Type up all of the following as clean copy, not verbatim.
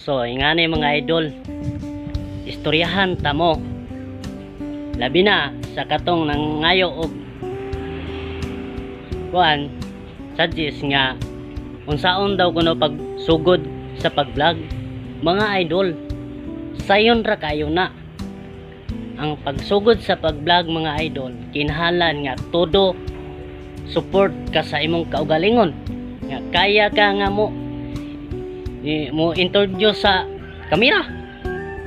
So ingani mga idol, istoryahan tamo labi na sa katong nangayo og kuan suggest nga unsaon daw kuno pagsugod sa pag-vlog. Mga idol, sayon ra kayo na ang pagsugod sa pag-vlog mga idol. Kinahanglan nga todo support ka sa imong kaugalingon, nga kaya ka nga mo introduce sa kamera.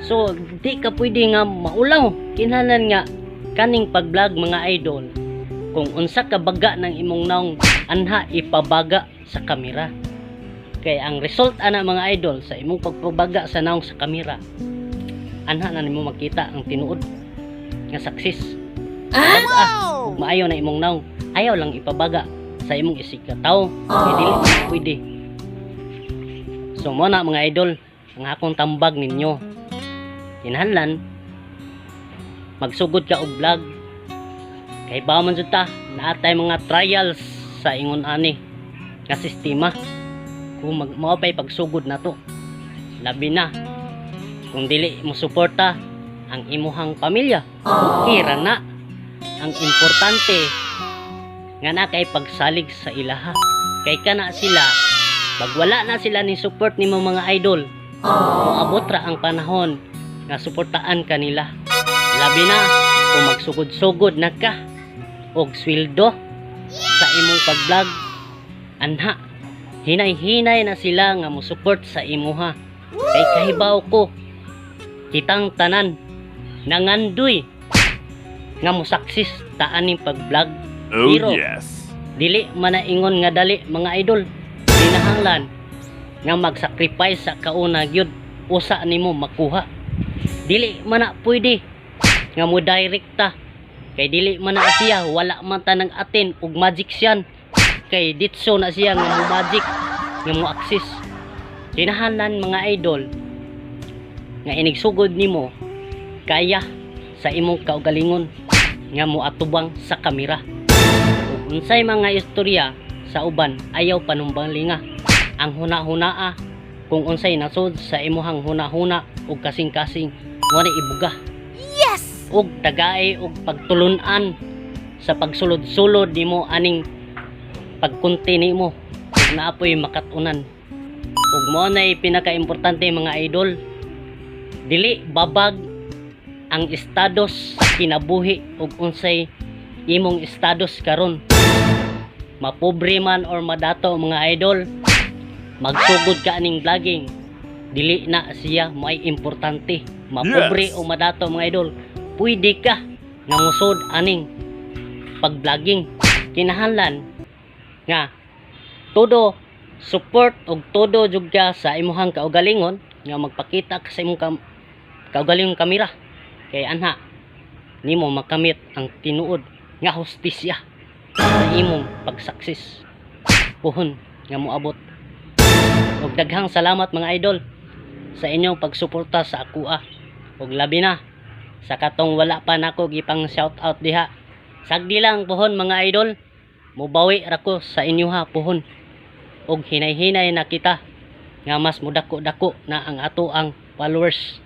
So di ka pwede nga maulaw. Kinahanglan nga kaning pag-vlog mga idol, kung unsa ka baga ng imong naong anha ipabaga sa kamera. Kay ang result ana mga idol sa imong pagpabaga sa naong sa kamera, anha na nimo makita ang tinuod nga success. Wow! Maayo na imong naong, ayaw lang ipabaga sa imong isikataw. Dili pwede. So mo na mga idol, ang akong tambag ninyo, kinahanglan magsugod ka og vlog. Kay ba man jud ta naatay mga trials sa ingon ani nga sistema. Kung mao pay pagsugod nato, labi na kung dili mo suporta ang imuhang pamilya. Okay ra na. Ang importante nga na kay pagsalig sa ilaha. Kay kana sila, pag wala na sila ni support nimo mga idol, moabot ra ang panahon nga suportaan kanila. Labi na kung magsugod-sugod na ka og sweldo sa imong pag-vlog, anha hinay-hinay na sila nga mo support sa imuha. Kay kahibaw ko, kitang tanan nangandoy nga mo success taan ning pag-vlog. Pero yes. dili man na ingon nga dali mga idol. Kinahanglan nga mag-sacrifice sa kauna gyud usa nimo makuha. Dili man na pwede nga mo direkta. Kay dili man na siya, wala man ta nang atin og magic siyan. Kay ditso na siya nga mo magic nga mo access. Kinahanglan mga idol nga inigsugod nimo kaya sa imong kaugalingon nga mo atubang sa kamera. Ug unsay mga istorya sa uban ayaw panumbalinga. Ang huna-hunaa kung unsay nasud sa imuhang huna-huna ug kasing-kasing mo na ibuga. Yes! Ug tagay ug pagtulunan sa pagsulod-sulod nimo aning pagkunti nimo ug naapoy makatunan. Ug mo na pinaka-importante mga idol, dili babag ang estados sa kinabuhi ug unsay imong estados karon. Mapobre man or madato mga idol, magsugod ka aning vlogging, dili na siya may importante. Mapobre o madato mga idol, pwede ka nga musod aning pag-vlogging. Kinahanglan nga todo support og todo jud ka sa imuhang kaugalingon nga magpakita ka sa imong kaugalingong kamera. Kay anha nimo makamit ang tinuod nga hustisya sa imong pag-success. Puhon nga moabot. Ug daghang salamat mga idol sa inyong pagsuporta sa akoa. Ug labi na sa katong wala pa nako gipang shout out diha. Sagdi lang puhon mga idol, mubawi ra ko sa inyo ha puhon. Ug hinay-hinay na kita nga mas mudako-dako na ang ato ang followers.